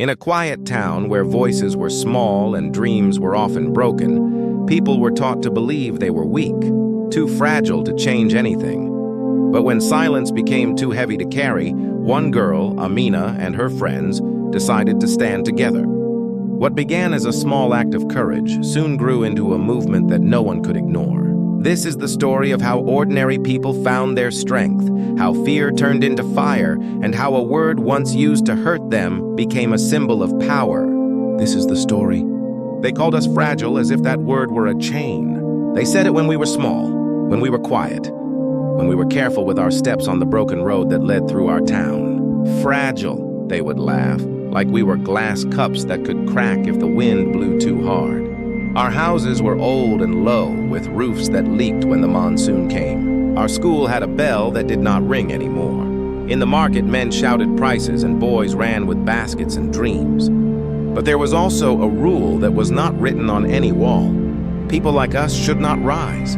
In a quiet town where voices were small and dreams were often broken, people were taught to believe they were weak, too fragile to change anything. But when silence became too heavy to carry, one girl, Amina, and her friends decided to stand together. What began as a small act of courage soon grew into a movement that no one could ignore. This is the story of how ordinary people found their strength, how fear turned into fire, and how a word once used to hurt them became a symbol of power. This is the story. They called us fragile as if that word were a chain. They said it when we were small, when we were quiet, when we were careful with our steps on the broken road that led through our town. Fragile, they would laugh, like we were glass cups that could crack if the wind blew too hard. Our houses were old and low, with roofs that leaked when the monsoon came. Our school had a bell that did not ring anymore. In the market, men shouted prices and boys ran with baskets and dreams. But there was also a rule that was not written on any wall. People like us should not rise.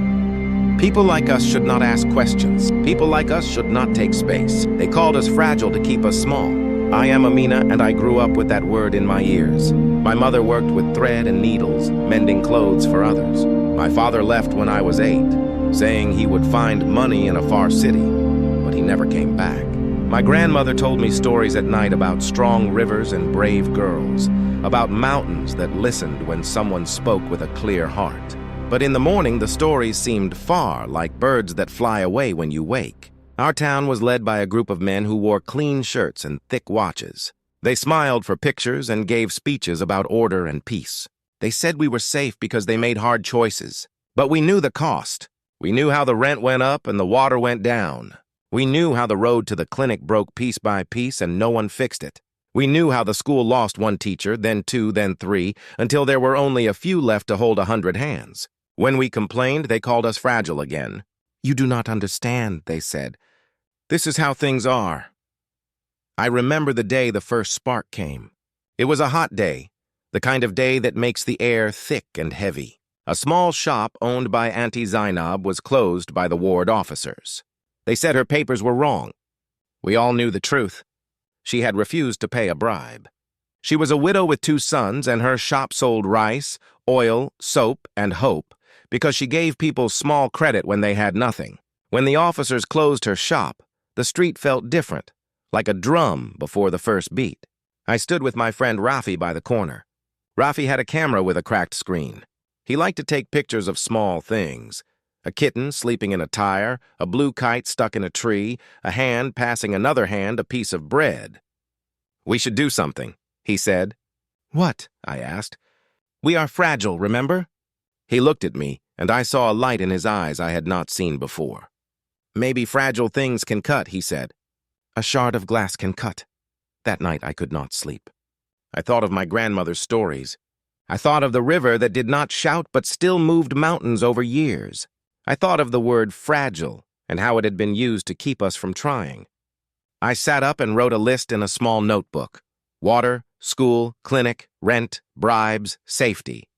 People like us should not ask questions. People like us should not take space. They called us fragile to keep us small. I am Amina, and I grew up with that word in my ears. My mother worked with thread and needles, mending clothes for others. My father left when I was 8, saying he would find money in a far city, but he never came back. My grandmother told me stories at night about strong rivers and brave girls, about mountains that listened when someone spoke with a clear heart. But in the morning, the stories seemed far, like birds that fly away when you wake. Our town was led by a group of men who wore clean shirts and thick watches. They smiled for pictures and gave speeches about order and peace. They said we were safe because they made hard choices. But we knew the cost. We knew how the rent went up and the water went down. We knew how the road to the clinic broke piece by piece and no one fixed it. We knew how the school lost one teacher, then 2, then 3, until there were only a few left to hold 100 hands. When we complained, they called us fragile again. "You do not understand," they said. "This is how things are." I remember the day the first spark came. It was a hot day, the kind of day that makes the air thick and heavy. A small shop owned by Auntie Zainab was closed by the ward officers. They said her papers were wrong. We all knew the truth. She had refused to pay a bribe. She was a widow with 2 sons, and her shop sold rice, oil, soap, and hope because she gave people small credit when they had nothing. When the officers closed her shop, the street felt different, like a drum before the first beat. I stood with my friend Rafi by the corner. Rafi had a camera with a cracked screen. He liked to take pictures of small things. A kitten sleeping in a tire, a blue kite stuck in a tree, a hand passing another hand a piece of bread. "We should do something," he said. "What?" I asked. "We are fragile, remember?" He looked at me, and I saw a light in his eyes I had not seen before. "Maybe fragile things can cut," he said. "A shard of glass can cut." That night I could not sleep. I thought of my grandmother's stories. I thought of the river that did not shout but still moved mountains over years. I thought of the word fragile and how it had been used to keep us from trying. I sat up and wrote a list in a small notebook. Water, school, clinic, rent, bribes, safety.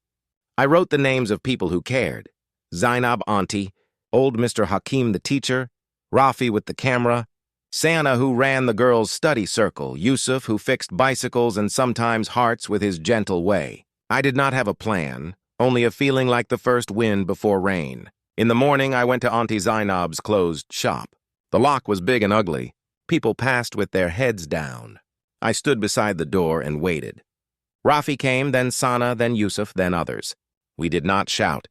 I wrote the names of people who cared. Zainab Auntie, old Mr. Hakim the teacher, Rafi with the camera, Sana who ran the girls' study circle, Yusuf who fixed bicycles and sometimes hearts with his gentle way. I did not have a plan, only a feeling like the first wind before rain. In the morning, I went to Auntie Zainab's closed shop. The lock was big and ugly. People passed with their heads down. I stood beside the door and waited. Rafi came, then Sana, then Yusuf, then others. We did not shout.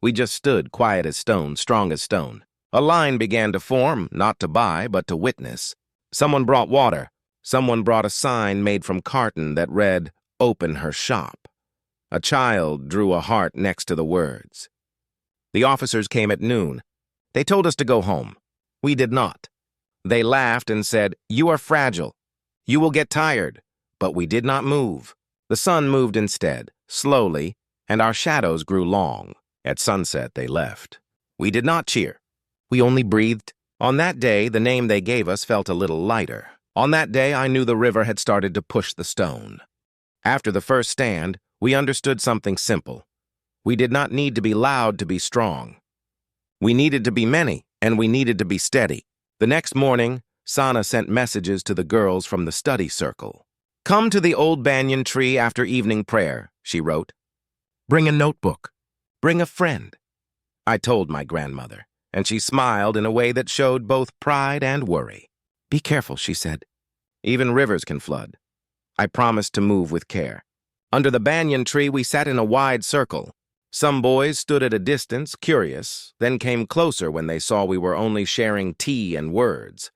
We just stood quiet as stone, strong as stone. A line began to form, not to buy, but to witness. Someone brought water. Someone brought a sign made from carton that read, "Open her shop." A child drew a heart next to the words. The officers came at noon. They told us to go home. We did not. They laughed and said, "You are fragile. You will get tired." But we did not move. The sun moved instead, slowly, and our shadows grew long. At sunset, they left. We did not cheer. We only breathed. On that day, the name they gave us felt a little lighter. On that day, I knew the river had started to push the stone. After the first stand, we understood something simple. We did not need to be loud to be strong. We needed to be many, and we needed to be steady. The next morning, Sana sent messages to the girls from the study circle. "Come to the old banyan tree after evening prayer," she wrote. "Bring a notebook. Bring a friend." I told my grandmother, and she smiled in a way that showed both pride and worry. "Be careful," she said. "Even rivers can flood." I promised to move with care. Under the banyan tree, we sat in a wide circle. Some boys stood at a distance, curious, then came closer when they saw we were only sharing tea and words.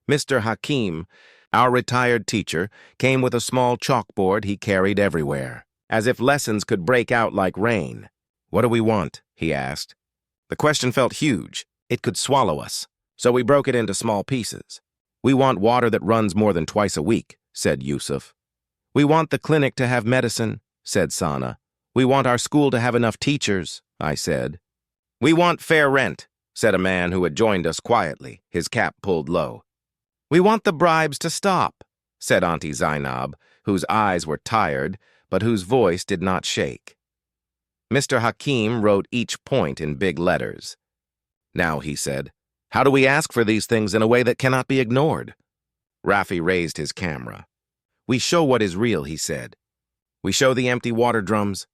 Mr. Hakim, our retired teacher, came with a small chalkboard he carried everywhere, as if lessons could break out like rain. "What do we want?" he asked. The question felt huge. It could swallow us, so we broke it into small pieces. "We want water that runs more than twice a week," said Yusuf. "We want the clinic to have medicine," said Sana. "We want our school to have enough teachers," I said. "We want fair rent," said a man who had joined us quietly, his cap pulled low. "We want the bribes to stop," said Auntie Zainab, whose eyes were tired, but whose voice did not shake. Mr. Hakim wrote each point in big letters. "Now," he said, "how do we ask for these things in a way that cannot be ignored?" Rafi raised his camera. "We show what is real," he said. "We show the empty water drums.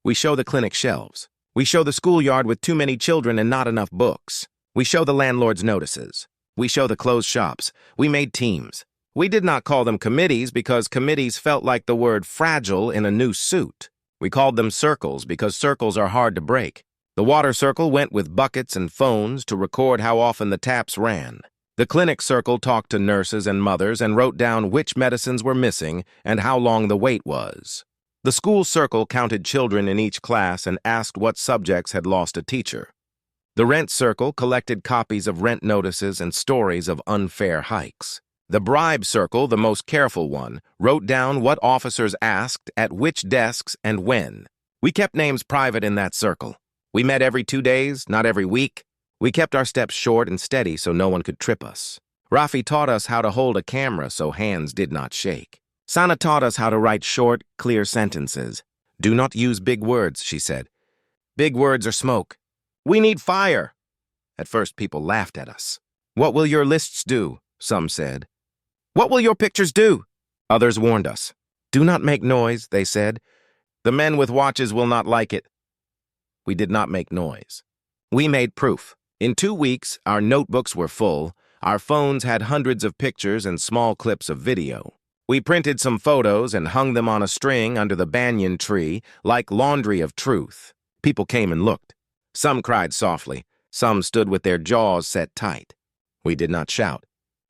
We show the clinic shelves. We show the schoolyard with too many children and not enough books. We show the landlord's notices. We show the closed shops. We made teams. We did not call them committees because committees felt like the word fragile in a new suit. We called them circles because circles are hard to break. The water circle went with buckets and phones to record how often the taps ran. The clinic circle talked to nurses and mothers and wrote down which medicines were missing and how long the wait was. The school circle counted children in each class and asked what subjects had lost a teacher. The rent circle collected copies of rent notices and stories of unfair hikes. The bribe circle, the most careful one, wrote down what officers asked, at which desks, and when. We kept names private in that circle. We met every 2 days, not every week. We kept our steps short and steady so no one could trip us. Rafi taught us how to hold a camera so hands did not shake. Sana taught us how to write short, clear sentences. "Do not use big words," she said. "Big words are smoke. We need fire." At first, people laughed at us. "What will your lists do?" some said. "What will your pictures do?" Others warned us. "Do not make noise," they said. "The men with watches will not like it." We did not make noise. We made proof. In 2 weeks, our notebooks were full. Our phones had hundreds of pictures and small clips of video. We printed some photos and hung them on a string under the banyan tree, like laundry of truth. People came and looked. Some cried softly. Some stood with their jaws set tight. We did not shout.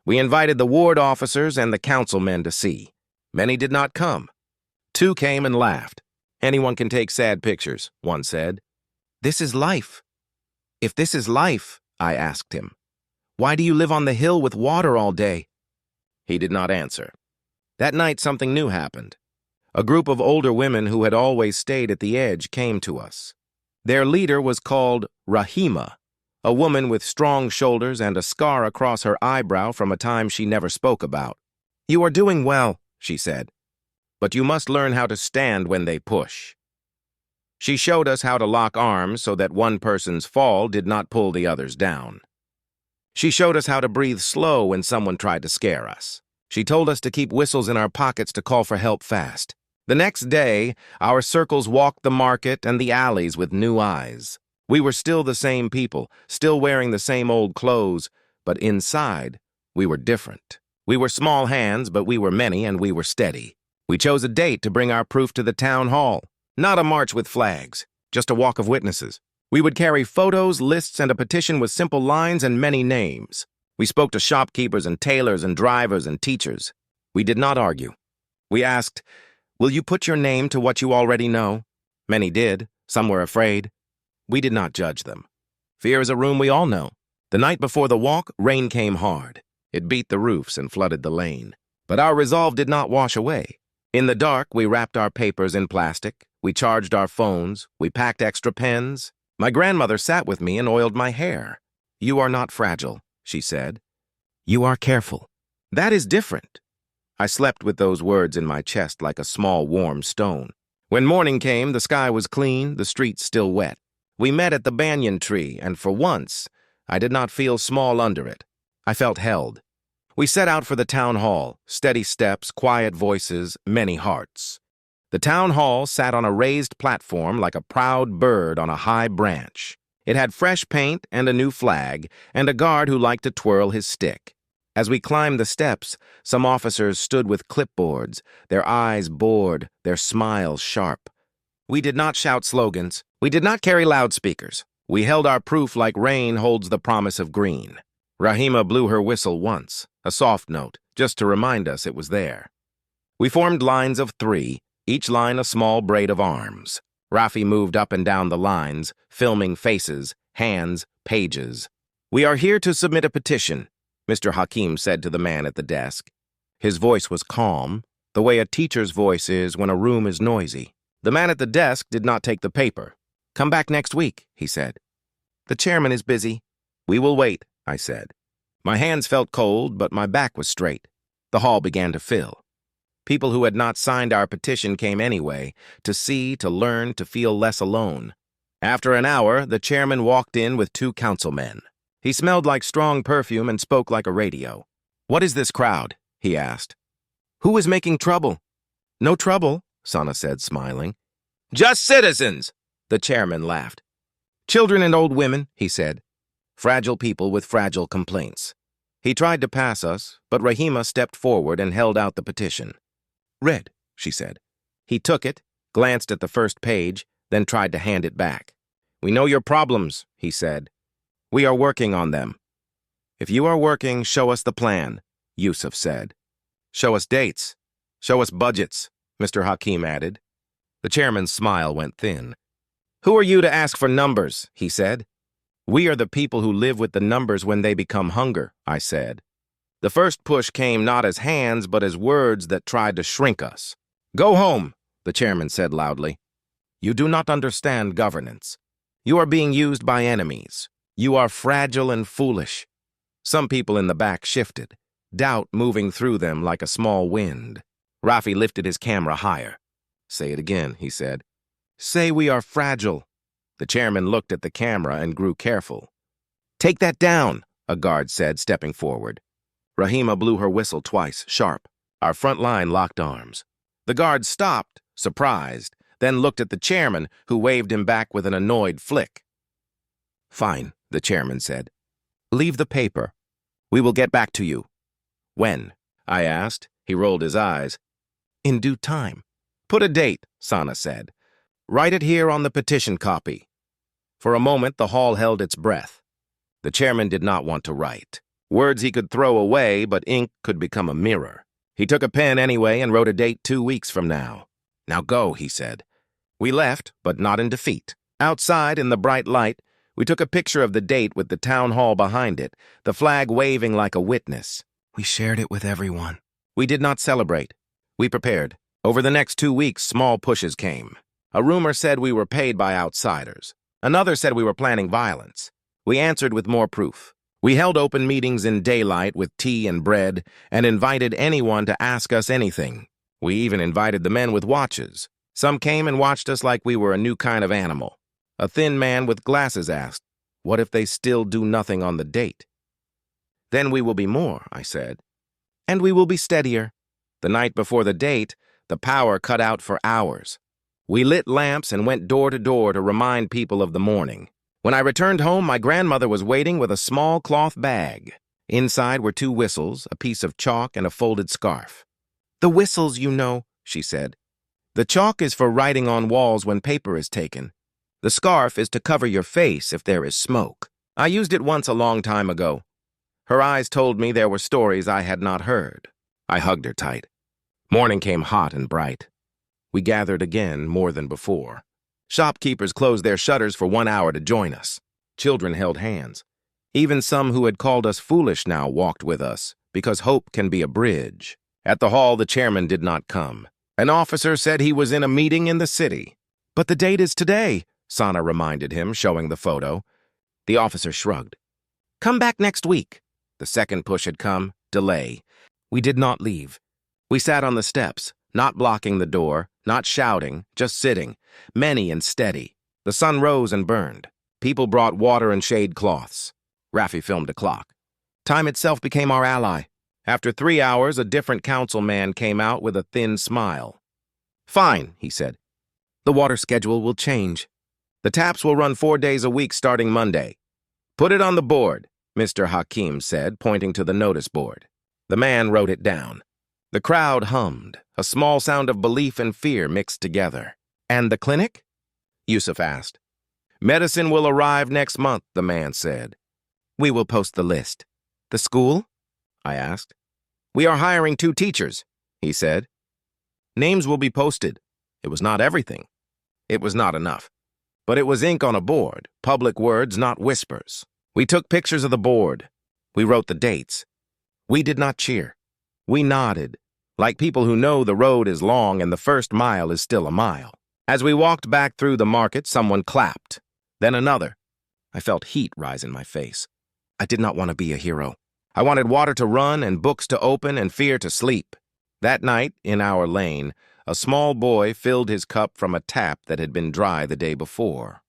We invited the ward officers and the councilmen to see. Many did not come. 2 came and laughed. "Anyone can take sad pictures," one said. "This is life." "If this is life," I asked him, "why do you live on the hill with water all day?" He did not answer. That night, something new happened. A group of older women who had always stayed at the edge came to us. Their leader was called Rahima, a woman with strong shoulders and a scar across her eyebrow from a time she never spoke about. "You are doing well," she said, "but you must learn how to stand when they push." She showed us how to lock arms so that one person's fall did not pull the others down. She showed us how to breathe slow when someone tried to scare us. She told us to keep whistles in our pockets to call for help fast. The next day, our circles walked the market and the alleys with new eyes. We were still the same people, still wearing the same old clothes, but inside, we were different. We were small hands, but we were many and we were steady. We chose a date to bring our proof to the town hall. Not a march with flags, just a walk of witnesses. We would carry photos, lists, and a petition with simple lines and many names. We spoke to shopkeepers and tailors and drivers and teachers. We did not argue. We asked, "Will you put your name to what you already know?" Many did. Some were afraid. We did not judge them. Fear is a room we all know. The night before the walk, rain came hard. It beat the roofs and flooded the lane. But our resolve did not wash away. In the dark, we wrapped our papers in plastic. We charged our phones. We packed extra pens. My grandmother sat with me and oiled my hair. "You are not fragile," she said. "You are careful. That is different." I slept with those words in my chest like a small warm stone. When morning came, the sky was clean, the streets still wet. We met at the banyan tree, and for once, I did not feel small under it. I felt held. We set out for the town hall, steady steps, quiet voices, many hearts. The town hall sat on a raised platform like a proud bird on a high branch. It had fresh paint and a new flag, and a guard who liked to twirl his stick. As we climbed the steps, some officers stood with clipboards, their eyes bored, their smiles sharp. We did not shout slogans. We did not carry loudspeakers. We held our proof like rain holds the promise of green. Rahima blew her whistle once, a soft note, just to remind us it was there. We formed lines of 3, each line a small braid of arms. Rafi moved up and down the lines, filming faces, hands, pages. "We are here to submit a petition," Mr. Hakim said to the man at the desk. His voice was calm, the way a teacher's voice is when a room is noisy. The man at the desk did not take the paper. "Come back next week," he said. "The chairman is busy." "We will wait," I said. My hands felt cold, but my back was straight. The hall began to fill. People who had not signed our petition came anyway, to see, to learn, to feel less alone. After an hour, the chairman walked in with 2 councilmen. He smelled like strong perfume and spoke like a radio. "What is this crowd?" he asked. "Who is making trouble?" "No trouble," Sana said, smiling. "Just citizens," the chairman laughed. "Children and old women," he said. "Fragile people with fragile complaints." He tried to pass us, but Rahima stepped forward and held out the petition. "Read," she said. He took it, glanced at the first page, then tried to hand it back. "We know your problems," he said. "We are working on them." "If you are working, show us the plan," Yusuf said. "Show us dates. Show us budgets," Mr. Hakim added. The chairman's smile went thin. "Who are you to ask for numbers?" he said. "We are the people who live with the numbers when they become hunger," I said. The first push came not as hands, but as words that tried to shrink us. "Go home," the chairman said loudly. "You do not understand governance. You are being used by enemies. You are fragile and foolish." Some people in the back shifted, doubt moving through them like a small wind. Rafi lifted his camera higher. "Say it again," he said. "Say we are fragile." The chairman looked at the camera and grew careful. "Take that down," a guard said, stepping forward. Rahima blew her whistle twice, sharp. Our front line locked arms. The guard stopped, surprised, then looked at the chairman, who waved him back with an annoyed flick. "Fine," the chairman said. "Leave the paper. We will get back to you." "When?" I asked. He rolled his eyes. "In due time." "Put a date," Sana said. "Write it here on the petition copy." For a moment, the hall held its breath. The chairman did not want to write. Words he could throw away, but ink could become a mirror. He took a pen anyway and wrote a date 2 weeks from now. "Now go," he said. We left, but not in defeat. Outside, in the bright light, we took a picture of the date with the town hall behind it, the flag waving like a witness. We shared it with everyone. We did not celebrate. We prepared. Over the next 2 weeks, small pushes came. A rumor said we were paid by outsiders. Another said we were planning violence. We answered with more proof. We held open meetings in daylight with tea and bread and invited anyone to ask us anything. We even invited the men with watches. Some came and watched us like we were a new kind of animal. A thin man with glasses asked, "What if they still do nothing on the date?" "Then we will be more," I said. "And we will be steadier." The night before the date, the power cut out for hours. We lit lamps and went door to door to remind people of the morning. When I returned home, my grandmother was waiting with a small cloth bag. Inside were 2 whistles, a piece of chalk, and a folded scarf. "The whistles, you know," she said. "The chalk is for writing on walls when paper is taken. The scarf is to cover your face if there is smoke. I used it once a long time ago." Her eyes told me there were stories I had not heard. I hugged her tight. Morning came hot and bright. We gathered again, more than before. Shopkeepers closed their shutters for 1 hour to join us. Children held hands. Even some who had called us foolish now walked with us, because hope can be a bridge. At the hall, the chairman did not come. An officer said he was in a meeting in the city. "But the date is today," Sana reminded him, showing the photo. The officer shrugged. "Come back next week." The second push had come, delay. We did not leave. We sat on the steps, not blocking the door, not shouting, just sitting, many and steady. The sun rose and burned. People brought water and shade cloths. Rafi filmed a clock. Time itself became our ally. After 3 hours, a different councilman came out with a thin smile. "Fine," he said. "The water schedule will change. The taps will run 4 days a week starting Monday. Put it on the board," Mr. Hakim said, pointing to the notice board. The man wrote it down. The crowd hummed, a small sound of belief and fear mixed together. "And the clinic?" Yusuf asked. "Medicine will arrive next month," the man said. "We will post the list." "The school?" I asked. "We are hiring 2 teachers," he said. "Names will be posted." It was not everything. It was not enough. But it was ink on a board, public words, not whispers. We took pictures of the board. We wrote the dates. We did not cheer. We nodded, like people who know the road is long and the first mile is still a mile. As we walked back through the market, someone clapped. Then another. I felt heat rise in my face. I did not want to be a hero. I wanted water to run and books to open and fear to sleep. That night, in our lane, a small boy filled his cup from a tap that had been dry the day before.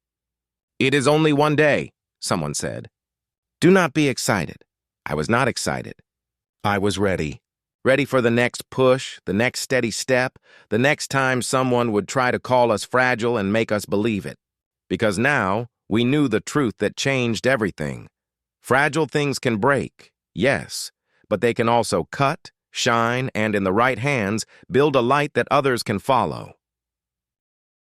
"It is only 1 day," someone said. "Do not be excited." I was not excited. I was ready. Ready for the next push, the next steady step, the next time someone would try to call us fragile and make us believe it. Because now, we knew the truth that changed everything. Fragile things can break, yes, but they can also cut, shine, and in the right hands, build a light that others can follow.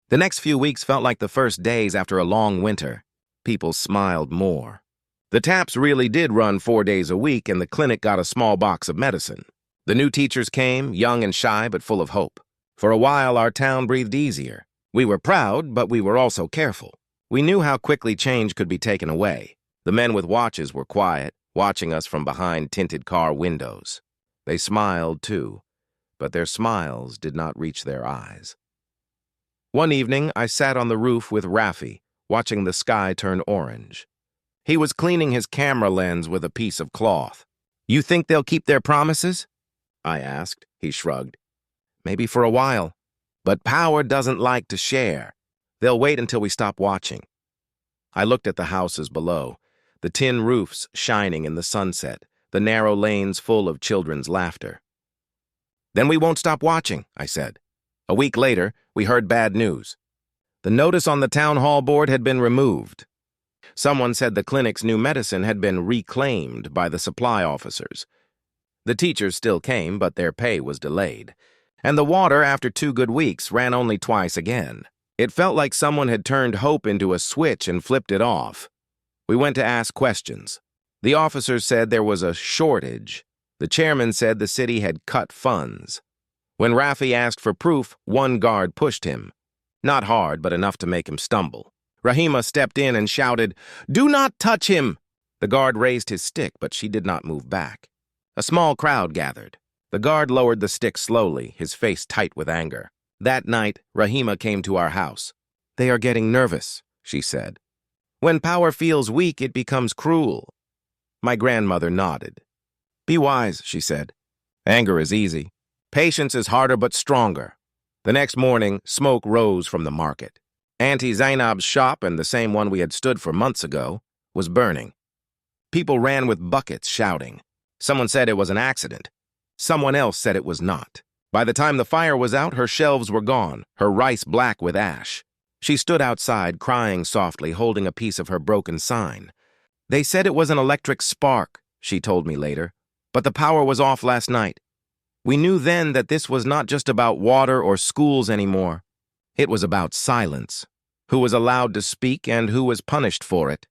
The next few weeks felt like the first days after a long winter. People smiled more. The taps really did run 4 days a week, and the clinic got a small box of medicine. The new teachers came, young and shy, but full of hope. For a while, our town breathed easier. We were proud, but we were also careful. We knew how quickly change could be taken away. The men with watches were quiet, watching us from behind tinted car windows. They smiled, too, but their smiles did not reach their eyes. One evening, I sat on the roof with Rafi, watching the sky turn orange. He was cleaning his camera lens with a piece of cloth. "You think they'll keep their promises?" I asked. He shrugged. "Maybe for a while. But power doesn't like to share. They'll wait until we stop watching." I looked at the houses below, the tin roofs shining in the sunset, the narrow lanes full of children's laughter. "Then we won't stop watching," I said. A week later, we heard bad news. The notice on the town hall board had been removed. Someone said the clinic's new medicine had been reclaimed by the supply officers. The teachers still came, but their pay was delayed. And the water, after 2 good weeks, ran only twice again. It felt like someone had turned hope into a switch and flipped it off. We went to ask questions. The officers said there was a shortage. The chairman said the city had cut funds. When Rafi asked for proof, one guard pushed him. Not hard, but enough to make him stumble. Rahima stepped in and shouted, "Do not touch him!" The guard raised his stick, but she did not move back. A small crowd gathered. The guard lowered the stick slowly, his face tight with anger. That night, Rahima came to our house. "They are getting nervous," she said. "When power feels weak, it becomes cruel." My grandmother nodded. "Be wise," she said. "Anger is easy. Patience is harder but stronger." The next morning, smoke rose from the market. Auntie Zainab's shop, and the same one we had stood for months ago, was burning. People ran with buckets, shouting. Someone said it was an accident. Someone else said it was not. By the time the fire was out, her shelves were gone, her rice black with ash. She stood outside, crying softly, holding a piece of her broken sign. "They said it was an electric spark," she told me later, "but the power was off last night." We knew then that this was not just about water or schools anymore. It was about silence. Who was allowed to speak and who was punished for it.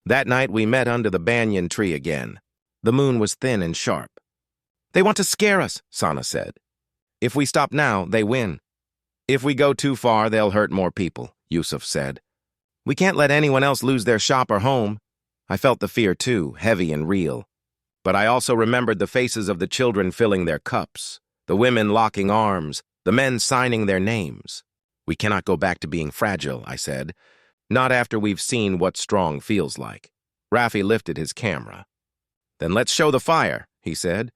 That night we met under the banyan tree again. The moon was thin and sharp. "They want to scare us," Sana said. "If we stop now, they win. If we go too far, they'll hurt more people," Yusuf said. "We can't let anyone else lose their shop or home." I felt the fear too, heavy and real. But I also remembered the faces of the children filling their cups, the women locking arms, the men signing their names. "We cannot go back to being fragile," I said. "Not after we've seen what strong feels like." Rafi lifted his camera. "Then let's show the fire," he said.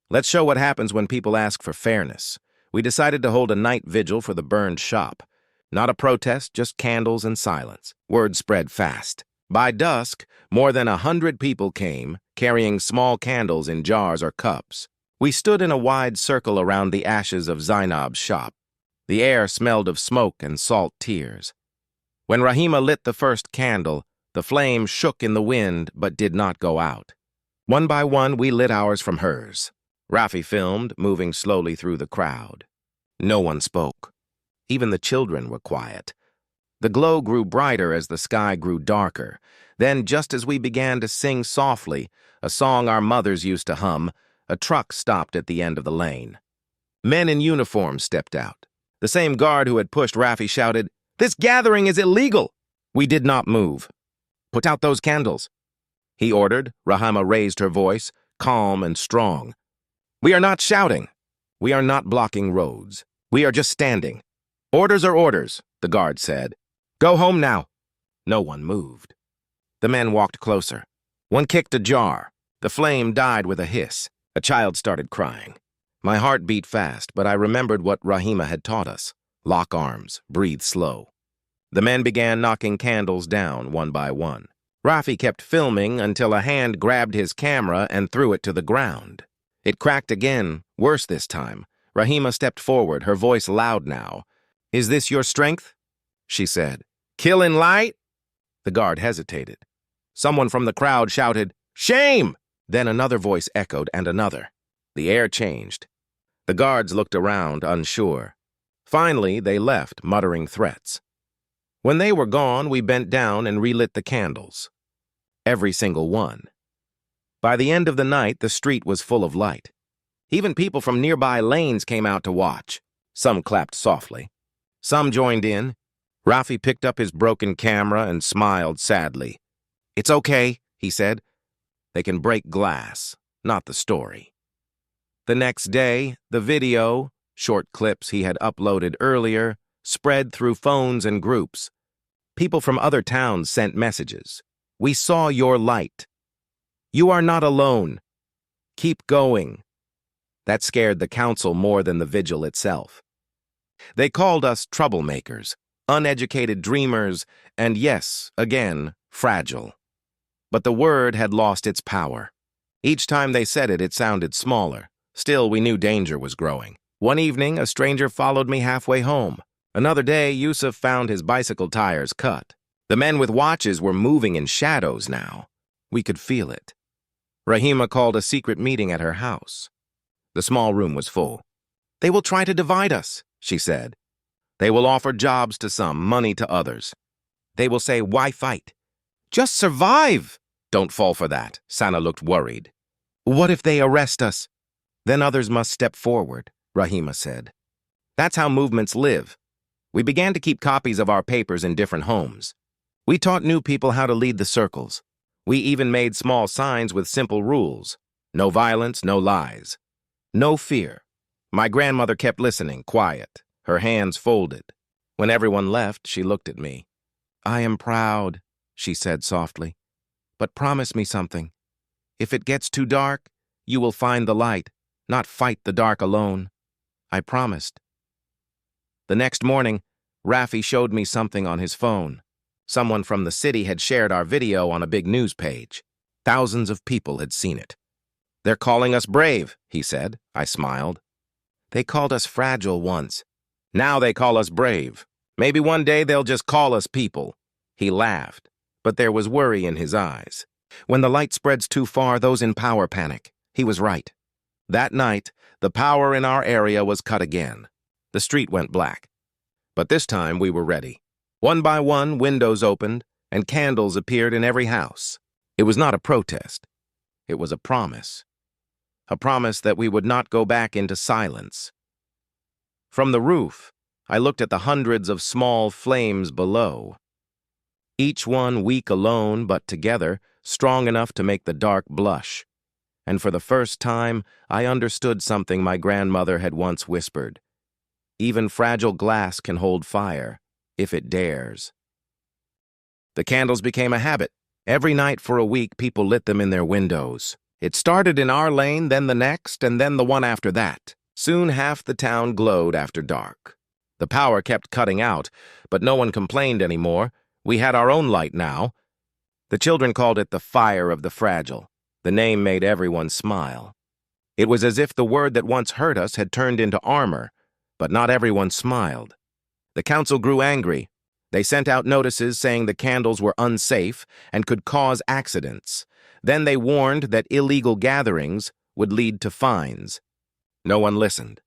"Let's show what happens when people ask for fairness." We decided to hold a night vigil for the burned shop. Not a protest, just candles and silence. Word spread fast. By dusk, more than 100 people came, carrying small candles in jars or cups. We stood in a wide circle around the ashes of Zainab's shop. The air smelled of smoke and salt tears. When Rahima lit the first candle, the flame shook in the wind but did not go out. One by one, we lit ours from hers. Rafi filmed, moving slowly through the crowd. No one spoke. Even the children were quiet. The glow grew brighter as the sky grew darker. Then, just as we began to sing softly, a song our mothers used to hum, a truck stopped at the end of the lane. Men in uniform stepped out. The same guard who had pushed Rafi shouted, "This gathering is illegal!" We did not move. "Put out those candles," he ordered. Rahima raised her voice, calm and strong. "We are not shouting. We are not blocking roads. We are just standing. Orders are orders," the guard said. "Go home now." No one moved. The men walked closer. One kicked a jar. The flame died with a hiss. A child started crying. My heart beat fast, but I remembered what Rahima had taught us. Lock arms, breathe slow. The men began knocking candles down one by one. Rafi kept filming until a hand grabbed his camera and threw it to the ground. It cracked again, worse this time. Rahima stepped forward, her voice loud now. "Is this your strength?" she said. "Kill in light?" The guard hesitated. Someone from the crowd shouted, "Shame!" Then another voice echoed, and another. The air changed. The guards looked around, unsure. Finally, they left, muttering threats. When they were gone, we bent down and relit the candles. Every single one. By the end of the night, the street was full of light. Even people from nearby lanes came out to watch. Some clapped softly. Some joined in. Rafi picked up his broken camera and smiled sadly. "It's okay," he said. "They can break glass, not the story." The next day, the video, short clips he had uploaded earlier, spread through phones and groups. People from other towns sent messages. "We saw your light. You are not alone. Keep going." That scared the council more than the vigil itself. They called us troublemakers, uneducated dreamers, and yes, again, fragile. But the word had lost its power. Each time they said it, it sounded smaller. Still, we knew danger was growing. One evening, a stranger followed me halfway home. Another day, Yusuf found his bicycle tires cut. The men with watches were moving in shadows now. We could feel it. Rahima called a secret meeting at her house. The small room was full. "They will try to divide us," she said. "They will offer jobs to some, money to others. They will say, 'Why fight? Just survive!' Don't fall for that." Sana looked worried. "What if they arrest us?" "Then others must step forward," Rahima said. That's how movements live. We began to keep copies of our papers in different homes. We taught new people how to lead the circles. We even made small signs with simple rules. No violence, no lies. No fear. My grandmother kept listening, quiet, her hands folded. When everyone left, she looked at me. "I am proud," she said softly. "But promise me something. If it gets too dark, you will find the light, not fight the dark alone." I promised. The next morning, Rafi showed me something on his phone. Someone from the city had shared our video on a big news page. Thousands of people had seen it. "They're calling us brave," he said. I smiled. "They called us fragile once. Now they call us brave. Maybe one day they'll just call us people." He laughed, but there was worry in his eyes. When the light spreads too far, those in power panic. He was right. That night, the power in our area was cut again. The street went black. But this time we were ready. One by one, windows opened, and candles appeared in every house. It was not a protest. It was a promise. A promise that we would not go back into silence. From the roof, I looked at the hundreds of small flames below. Each one weak alone, but together, strong enough to make the dark blush. And for the first time, I understood something my grandmother had once whispered. Even fragile glass can hold fire, if it dares. The candles became a habit. Every night for a week, people lit them in their windows. It started in our lane, then the next, and then the one after that. Soon half the town glowed after dark. The power kept cutting out, but no one complained anymore. We had our own light now. The children called it the fire of the fragile. The name made everyone smile. It was as if the word that once hurt us had turned into armor, but not everyone smiled. The council grew angry. They sent out notices saying the candles were unsafe and could cause accidents. Then they warned that illegal gatherings would lead to fines. No one listened.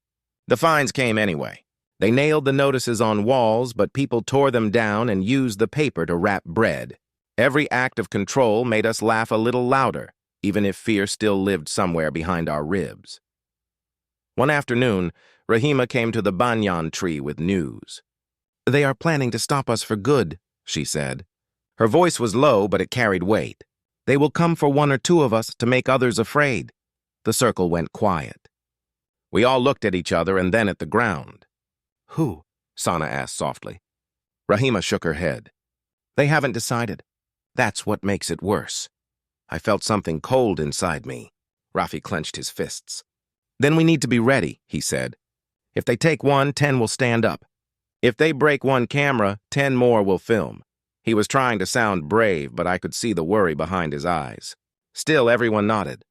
The fines came anyway. They nailed the notices on walls, but people tore them down and used the paper to wrap bread. Every act of control made us laugh a little louder, even if fear still lived somewhere behind our ribs. One afternoon, Rahima came to the banyan tree with news. "They are planning to stop us for good," she said. Her voice was low, but it carried weight. "They will come for one or two of us to make others afraid." The circle went quiet. We all looked at each other and then at the ground. "Who?" Sana asked softly. Rahima shook her head. "They haven't decided. That's what makes it worse." I felt something cold inside me. Rafi clenched his fists. "Then we need to be ready," he said. "If they take one, 10 will stand up. If they break one camera, 10 more will film." He was trying to sound brave, but I could see the worry behind his eyes. Still, everyone nodded.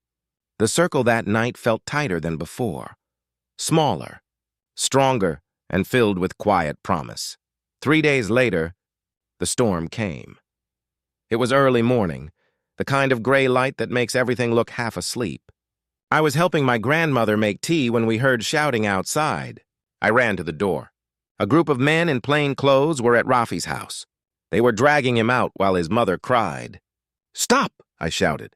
The circle that night felt tighter than before. Smaller, stronger, and filled with quiet promise. 3 days later, the storm came. It was early morning, the kind of gray light that makes everything look half asleep. I was helping my grandmother make tea when we heard shouting outside. I ran to the door. A group of men in plain clothes were at Rafi's house. They were dragging him out while his mother cried. "Stop!" I shouted.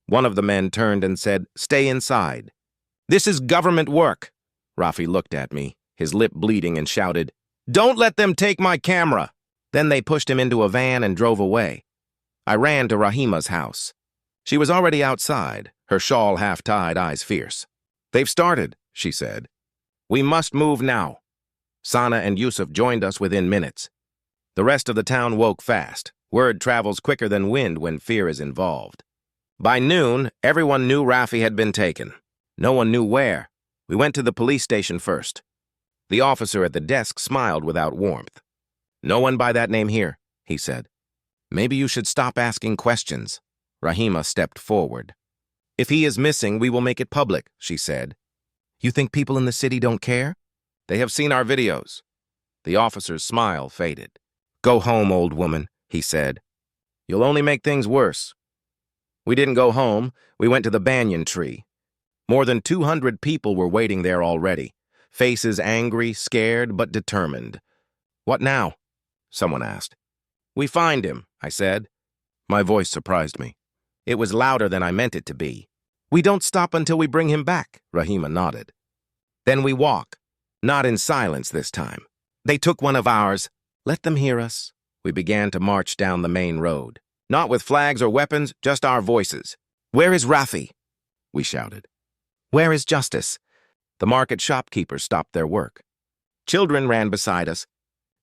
One of the men turned and said, "Stay inside." "This is government work." Rafi looked at me, his lip bleeding, and shouted, "Don't let them take my camera!" Then they pushed him into a van and drove away. I ran to Rahima's house. She was already outside, her shawl half-tied, eyes fierce. "They've started," she said. "We must move now." Sana and Yusuf joined us within minutes. The rest of the town woke fast. Word travels quicker than wind when fear is involved. By noon, everyone knew Rafi had been taken. No one knew where. We went to the police station first. The officer at the desk smiled without warmth. "No one by that name here," he said. "Maybe you should stop asking questions." Rahima stepped forward. "If he is missing, we will make it public," she said. "You think people in the city don't care?" "They have seen our videos." The officer's smile faded. "Go home, old woman," he said. "You'll only make things worse." We didn't go home. We went to the banyan tree. More than 200 people were waiting there already, faces angry, scared, but determined. "What now?" someone asked. "We find him," I said. My voice surprised me. It was louder than I meant it to be. "We don't stop until we bring him back," Rahima nodded. "Then we walk, not in silence this time. They took one of ours. Let them hear us." We began to march down the main road. Not with flags or weapons, just our voices. "Where is Rafi?" we shouted. "Where is justice?" The market shopkeepers stopped their work. Children ran beside us.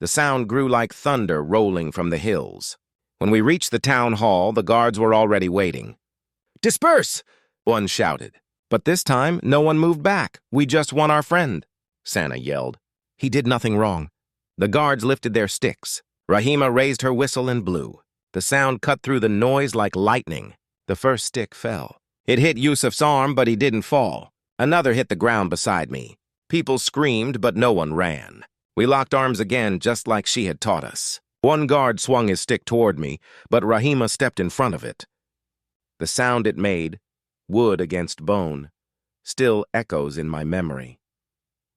The sound grew like thunder rolling from the hills. When we reached the town hall, the guards were already waiting. "Disperse!" one shouted. But this time, no one moved back. "We just want our friend," Sana yelled. "He did nothing wrong." The guards lifted their sticks. Rahima raised her whistle and blew. The sound cut through the noise like lightning. The first stick fell. It hit Yusuf's arm, but he didn't fall. Another hit the ground beside me. People screamed, but no one ran. We locked arms again, just like she had taught us. One guard swung his stick toward me, but Rahima stepped in front of it. The sound it made, wood against bone, still echoes in my memory.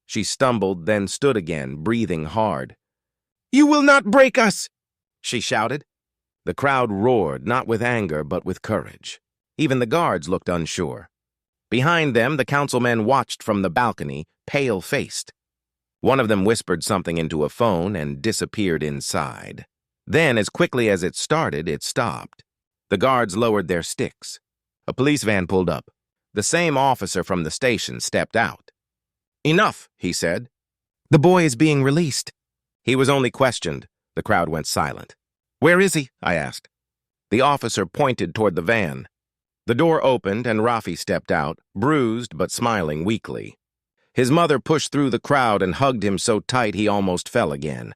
She stumbled, then stood again, breathing hard. "You will not break us!" she shouted. The crowd roared, not with anger, but with courage. Even the guards looked unsure. Behind them, the councilmen watched from the balcony, pale-faced. One of them whispered something into a phone and disappeared inside. Then, as quickly as it started, it stopped. The guards lowered their sticks. A police van pulled up. The same officer from the station stepped out. "Enough," he said. "The boy is being released." He was only questioned. The crowd went silent. "Where is he?" I asked. The officer pointed toward the van. The door opened and Rafi stepped out, bruised but smiling weakly. His mother pushed through the crowd and hugged him so tight he almost fell again.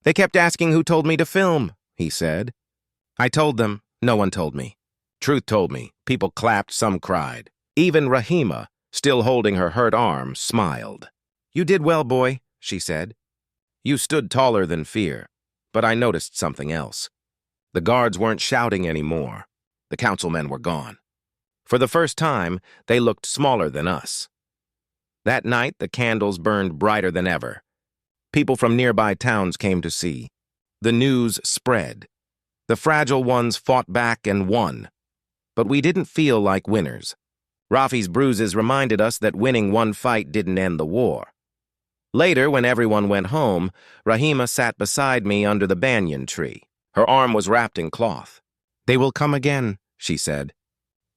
"They kept asking who told me to film," he said. I told them. No one told me. Truth told me. People clapped, some cried. Even Rahima, still holding her hurt arm, smiled. "You did well, boy," she said. "You stood taller than fear." But I noticed something else. The guards weren't shouting anymore. The councilmen were gone. For the first time, they looked smaller than us. That night, the candles burned brighter than ever. People from nearby towns came to see. The news spread. The fragile ones fought back and won. But we didn't feel like winners. Rafi's bruises reminded us that winning one fight didn't end the war. Later, when everyone went home, Rahima sat beside me under the banyan tree. Her arm was wrapped in cloth. "They will come again," she said.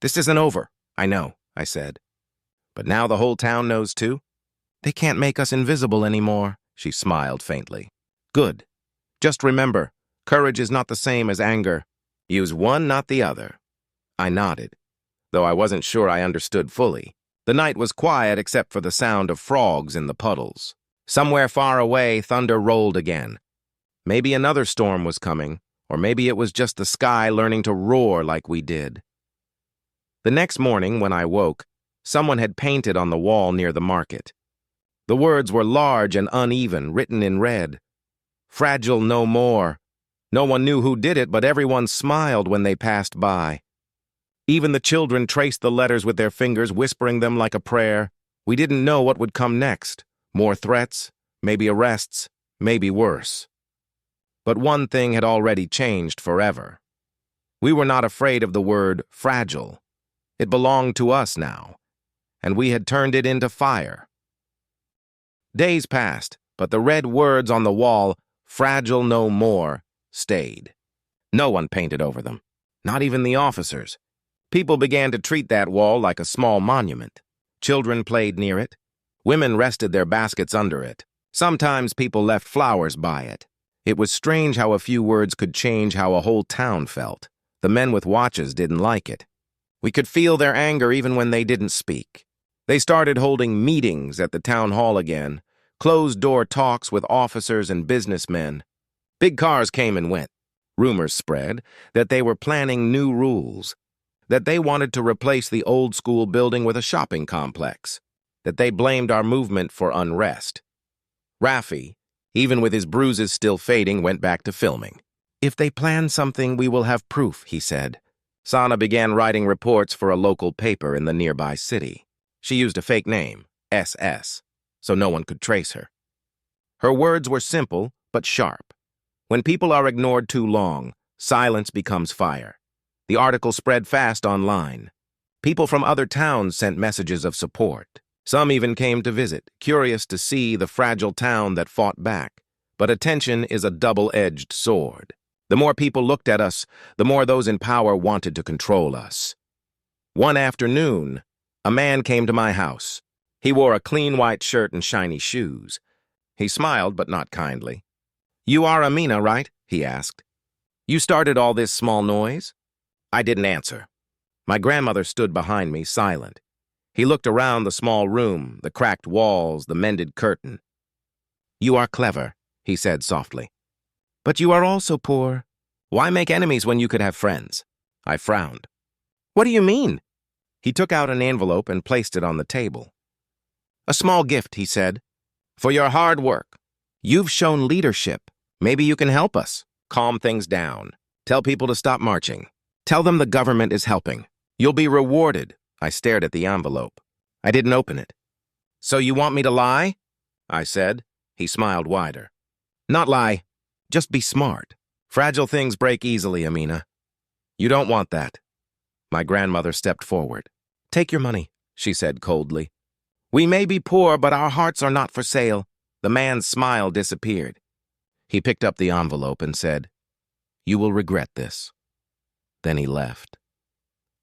"This isn't over." "I know," I said. "But now the whole town knows too?" "They can't make us invisible anymore," she smiled faintly. "Good. Just remember, courage is not the same as anger. Use one, not the other." I nodded, though I wasn't sure I understood fully. The night was quiet except for the sound of frogs in the puddles. Somewhere far away, thunder rolled again. Maybe another storm was coming, or maybe it was just the sky learning to roar like we did. The next morning, when I woke, someone had painted on the wall near the market. The words were large and uneven, written in red. "Fragile no more." No one knew who did it, but everyone smiled when they passed by. Even the children traced the letters with their fingers, whispering them like a prayer. We didn't know what would come next. More threats, maybe arrests, maybe worse. But one thing had already changed forever. We were not afraid of the word fragile. It belonged to us now, and we had turned it into fire. Days passed, but the red words on the wall, "Fragile no more," stayed. No one painted over them, not even the officers. People began to treat that wall like a small monument. Children played near it. Women rested their baskets under it. Sometimes people left flowers by it. It was strange how a few words could change how a whole town felt. The men with watches didn't like it. We could feel their anger even when they didn't speak. They started holding meetings at the town hall again, closed-door talks with officers and businessmen. Big cars came and went. Rumors spread that they were planning new rules, that they wanted to replace the old-school building with a shopping complex, that they blamed our movement for unrest. Rafi, even with his bruises still fading, went back to filming. "If they plan something, we will have proof," he said. Sana began writing reports for a local paper in the nearby city. She used a fake name, SS, so no one could trace her. Her words were simple but sharp. When people are ignored too long, silence becomes fire. The article spread fast online. People from other towns sent messages of support. Some even came to visit, curious to see the fragile town that fought back. But attention is a double-edged sword. The more people looked at us, the more those in power wanted to control us. One afternoon, a man came to my house. He wore a clean white shirt and shiny shoes. He smiled, but not kindly. "You are Amina, right?" he asked. "You started all this small noise?" I didn't answer. My grandmother stood behind me, silent. He looked around the small room, the cracked walls, the mended curtain. "You are clever," he said softly. "But you are also poor. Why make enemies when you could have friends?" I frowned. "What do you mean?" He took out an envelope and placed it on the table. "A small gift," he said, "for your hard work. You've shown leadership. Maybe you can help us. Calm things down. Tell people to stop marching. Tell them the government is helping. You'll be rewarded." I stared at the envelope. I didn't open it. "So you want me to lie?" I said. He smiled wider. "Not lie. Just be smart. Fragile things break easily, Amina. You don't want that." My grandmother stepped forward. "Take your money," she said coldly. "We may be poor, but our hearts are not for sale." The man's smile disappeared. He picked up the envelope and said, "You will regret this." Then he left.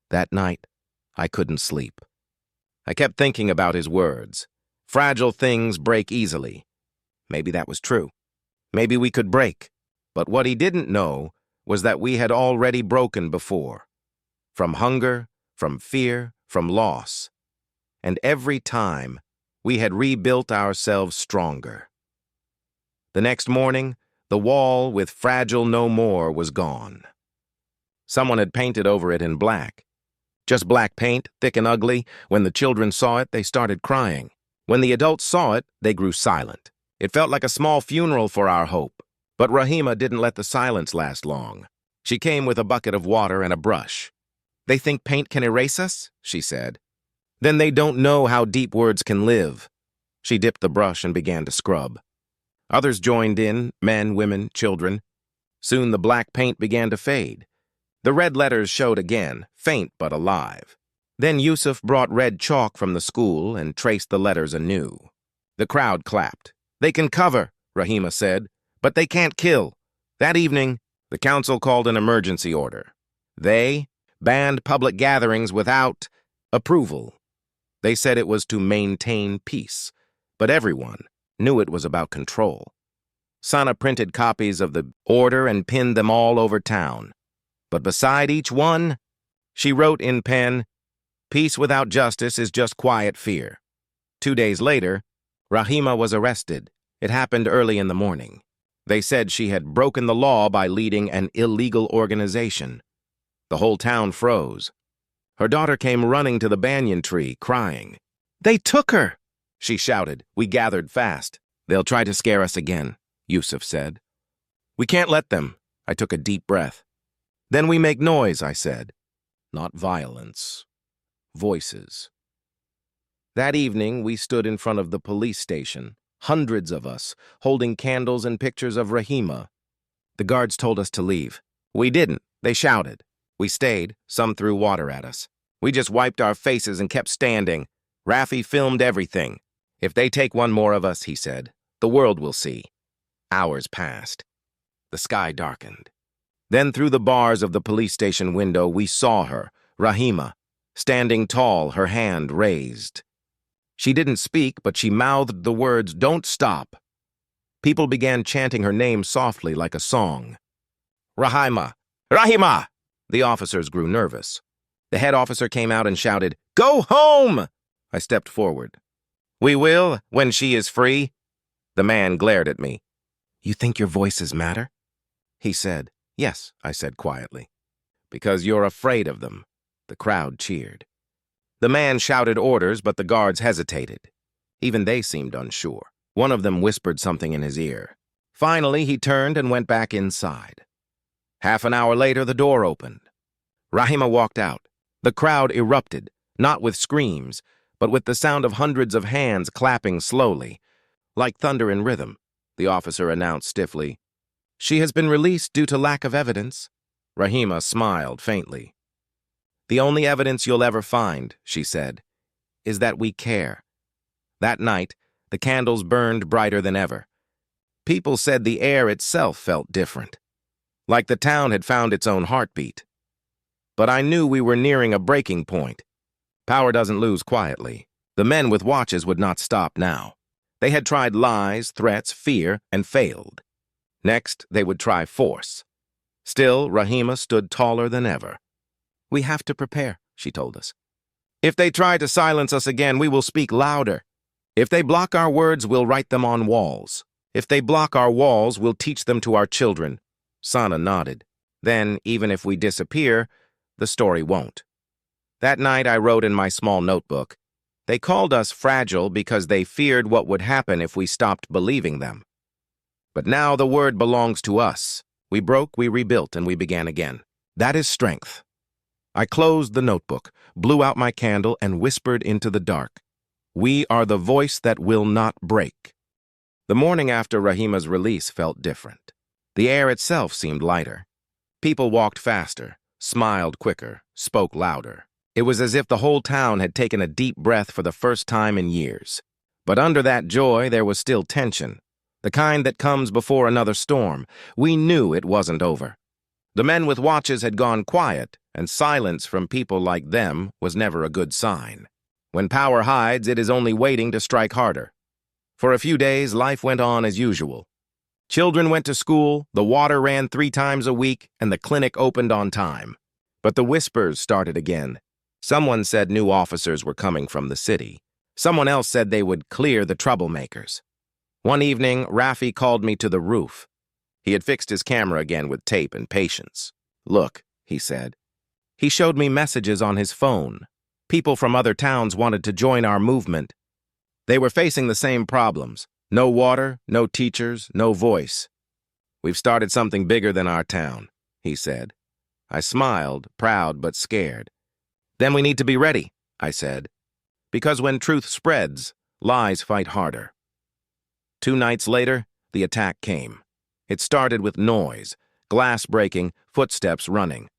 That night, I couldn't sleep. I kept thinking about his words. Fragile things break easily. Maybe that was true. Maybe we could break. But what he didn't know was that we had already broken before. From hunger, from fear, from loss. And every time, we had rebuilt ourselves stronger. The next morning, the wall with "Fragile no more" was gone. Someone had painted over it in black. Just black paint, thick and ugly. When the children saw it, they started crying. When the adults saw it, they grew silent. It felt like a small funeral for our hope. But Rahima didn't let the silence last long. She came with a bucket of water and a brush. "They think paint can erase us?" she said. "Then they don't know how deep words can live." She dipped the brush and began to scrub. Others joined in, men, women, children. Soon the black paint began to fade. The red letters showed again, faint but alive. Then Yusuf brought red chalk from the school and traced the letters anew. The crowd clapped. "They can cover," Rahima said, "but they can't kill." That evening, the council called an emergency order. They banned public gatherings without approval. They said it was to maintain peace, but everyone knew it was about control. Sana printed copies of the order and pinned them all over town. But beside each one, she wrote in pen, "Peace without justice is just quiet fear." 2 days later, Rahima was arrested. It happened early in the morning. They said she had broken the law by leading an illegal organization. The whole town froze. Her daughter came running to the banyan tree, crying. "They took her!" she shouted. We gathered fast. "They'll try to scare us again," Yusuf said. "We can't let them." I took a deep breath. "Then we make noise," I said. "Not violence. Voices." That evening, we stood in front of the police station, hundreds of us, holding candles and pictures of Rahima. The guards told us to leave. We didn't. They shouted. We stayed. Some threw water at us. We just wiped our faces and kept standing. Rafi filmed everything. "If they take one more of us," he said, "the world will see." Hours passed. The sky darkened. Then through the bars of the police station window, we saw her, Rahima, standing tall, her hand raised. She didn't speak, but she mouthed the words, "Don't stop." People began chanting her name softly like a song. "Rahima! Rahima!" The officers grew nervous. The head officer came out and shouted, "Go home!" I stepped forward. "We will, when she is free." The man glared at me. "You think your voices matter?" He said. "Yes," I said quietly. "Because you're afraid of them." The crowd cheered. The man shouted orders, but the guards hesitated. Even they seemed unsure. One of them whispered something in his ear. Finally, he turned and went back inside. Half an hour later, the door opened. Rahima walked out. The crowd erupted, not with screams, but with the sound of hundreds of hands clapping slowly. Like thunder in rhythm, the officer announced stiffly, "She has been released due to lack of evidence." Rahima smiled faintly. "The only evidence you'll ever find," she said, "is that we care." That night, the candles burned brighter than ever. People said the air itself felt different, like the town had found its own heartbeat. But I knew we were nearing a breaking point. Power doesn't lose quietly. The men with watches would not stop now. They had tried lies, threats, fear, and failed. Next, they would try force. Still, Rahima stood taller than ever. "We have to prepare," she told us. "If they try to silence us again, we will speak louder. If they block our words, we'll write them on walls. If they block our walls, we'll teach them to our children." Sana nodded. "Then, even if we disappear, the story won't." That night, I wrote in my small notebook, "They called us fragile because they feared what would happen if we stopped believing them. But now the word belongs to us. We broke, we rebuilt, and we began again. That is strength." I closed the notebook, blew out my candle, and whispered into the dark, "We are the voice that will not break." The morning after Rahima's release felt different. The air itself seemed lighter. People walked faster, smiled quicker, spoke louder. It was as if the whole town had taken a deep breath for the first time in years. But under that joy, there was still tension, the kind that comes before another storm. We knew it wasn't over. The men with watches had gone quiet, and silence from people like them was never a good sign. When power hides, it is only waiting to strike harder. For a few days, life went on as usual. Children went to school, the water ran 3 times a week, and the clinic opened on time. But the whispers started again. Someone said new officers were coming from the city. Someone else said they would clear the troublemakers. One evening, Rafi called me to the roof. He had fixed his camera again with tape and patience. "Look," he said. He showed me messages on his phone. People from other towns wanted to join our movement. They were facing the same problems. No water, no teachers, no voice. "We've started something bigger than our town," he said. I smiled, proud but scared. "Then we need to be ready," I said. Because when truth spreads, lies fight harder. 2 nights later, the attack came. It started with noise, glass breaking, footsteps running.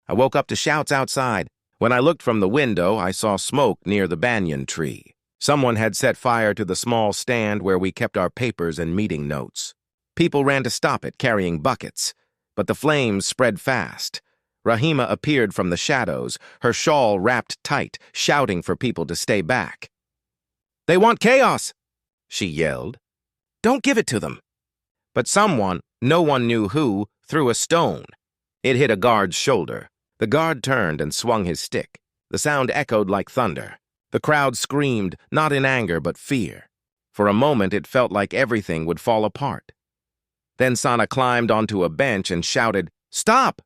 I woke up to shouts outside. When I looked from the window, I saw smoke near the banyan tree. Someone had set fire to the small stand where we kept our papers and meeting notes. People ran to stop it, carrying buckets. But the flames spread fast. Rahima appeared from the shadows, her shawl wrapped tight, shouting for people to stay back. "They want chaos," she yelled. "Don't give it to them." But someone, no one knew who, threw a stone. It hit a guard's shoulder. The guard turned and swung his stick. The sound echoed like thunder. The crowd screamed, not in anger but fear. For a moment it felt like everything would fall apart. Then Sana climbed onto a bench and shouted, "Stop!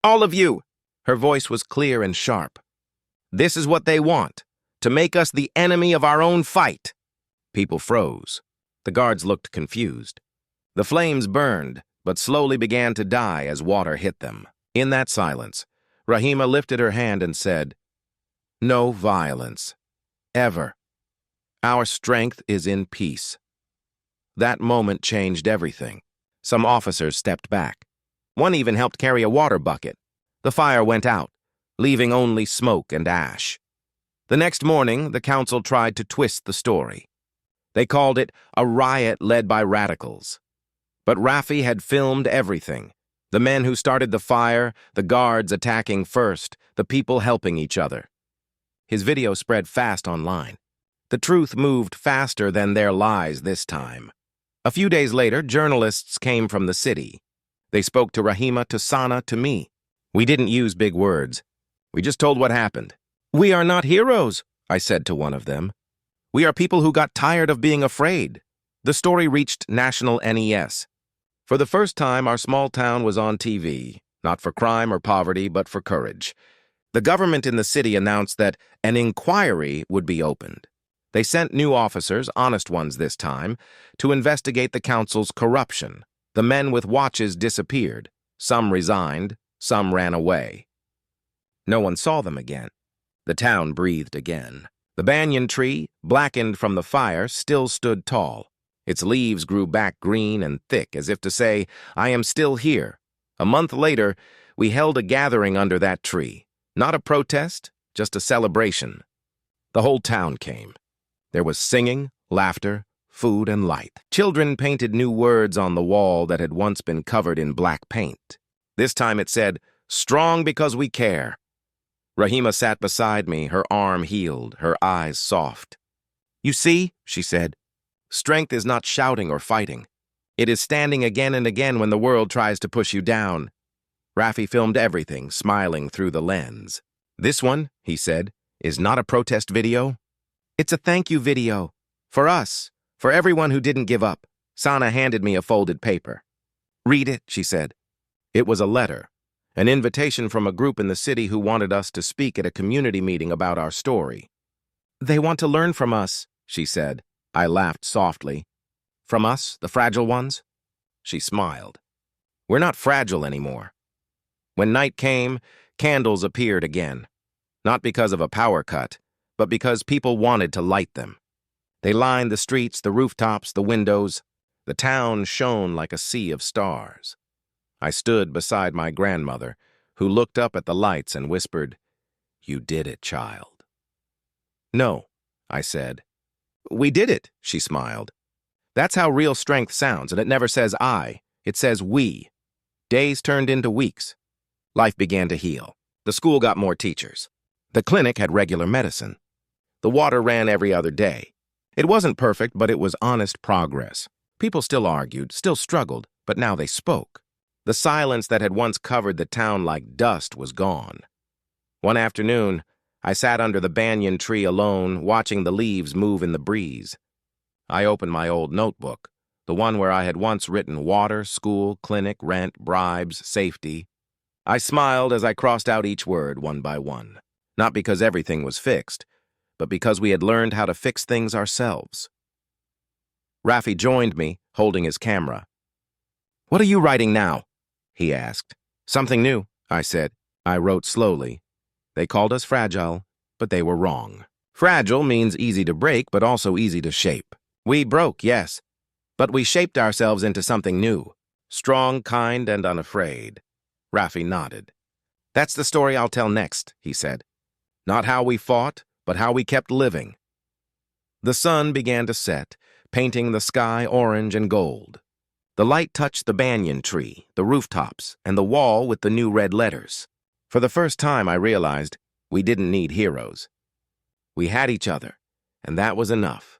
All of you!" Her voice was clear and sharp. "This is what they want, to make us the enemy of our own fight." People froze. The guards looked confused. The flames burned, but slowly began to die as water hit them. In that silence, Rahima lifted her hand and said, "No violence. Ever. Our strength is in peace." That moment changed everything. Some officers stepped back. One even helped carry a water bucket. The fire went out, leaving only smoke and ash. The next morning, the council tried to twist the story. They called it a riot led by radicals. But Rafi had filmed everything. The men who started the fire, the guards attacking first, the people helping each other. His video spread fast online. The truth moved faster than their lies this time. A few days later, journalists came from the city. They spoke to Rahima, to Sana, to me. We didn't use big words. We just told what happened. "We are not heroes," I said to one of them. "We are people who got tired of being afraid." The story reached national NES. For the first time, our small town was on TV, not for crime or poverty, but for courage. The government in the city announced that an inquiry would be opened. They sent new officers, honest ones this time, to investigate the council's corruption. The men with watches disappeared. Some resigned, some ran away. No one saw them again. The town breathed again. The banyan tree, blackened from the fire, still stood tall. Its leaves grew back green and thick, as if to say, "I am still here." A month later, we held a gathering under that tree. Not a protest, just a celebration. The whole town came. There was singing, laughter, food, and light. Children painted new words on the wall that had once been covered in black paint. This time it said, "Strong because we care." Rahima sat beside me, her arm healed, her eyes soft. "You see," she said, "strength is not shouting or fighting. It is standing again and again when the world tries to push you down." Rafi filmed everything, smiling through the lens. "This one," he said, "is not a protest video. It's a thank you video. For us, for everyone who didn't give up." Sana handed me a folded paper. "Read it," she said. It was a letter, an invitation from a group in the city who wanted us to speak at a community meeting about our story. "They want to learn from us," she said. I laughed softly. "From us, the fragile ones?" She smiled. "We're not fragile anymore." When night came, candles appeared again. Not because of a power cut, but because people wanted to light them. They lined the streets, the rooftops, the windows. The town shone like a sea of stars. I stood beside my grandmother, who looked up at the lights and whispered, "You did it, child." "No," I said. "We did it," she smiled. "That's how real strength sounds, and it never says I. It says we." Days turned into weeks. Life began to heal. The school got more teachers. The clinic had regular medicine. The water ran every other day. It wasn't perfect, but it was honest progress. People still argued, still struggled, but now they spoke. The silence that had once covered the town like dust was gone. One afternoon, I sat under the banyan tree alone, watching the leaves move in the breeze. I opened my old notebook, the one where I had once written water, school, clinic, rent, bribes, safety. I smiled as I crossed out each word one by one, not because everything was fixed, but because we had learned how to fix things ourselves. Raffi joined me, holding his camera. "What are you writing now?" he asked. "Something new," I said. I wrote slowly. They called us fragile, but they were wrong. Fragile means easy to break, but also easy to shape. We broke, yes, but we shaped ourselves into something new. Strong, kind, and unafraid. Raffi nodded. "That's the story I'll tell next," he said. "Not how we fought, but how we kept living." The sun began to set, painting the sky orange and gold. The light touched the banyan tree, the rooftops, and the wall with the new red letters. For the first time, I realized we didn't need heroes. We had each other, and that was enough.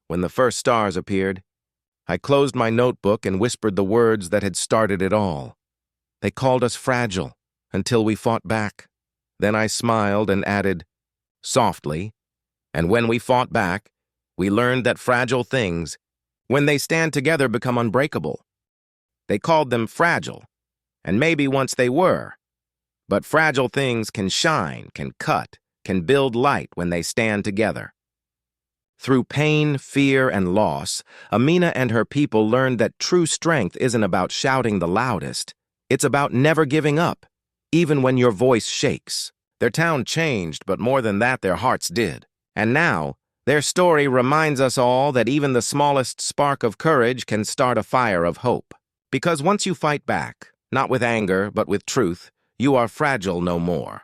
When the first stars appeared, I closed my notebook and whispered the words that had started it all. They called us fragile until we fought back. Then I smiled and added, softly, and when we fought back, we learned that fragile things, when they stand together, become unbreakable. They called them fragile, and maybe once they were. But fragile things can shine, can cut, can build light when they stand together. Through pain, fear, and loss, Amina and her people learned that true strength isn't about shouting the loudest. It's about never giving up, even when your voice shakes. Their town changed, but more than that, their hearts did. And now, their story reminds us all that even the smallest spark of courage can start a fire of hope. Because once you fight back, not with anger, but with truth, you are fragile no more.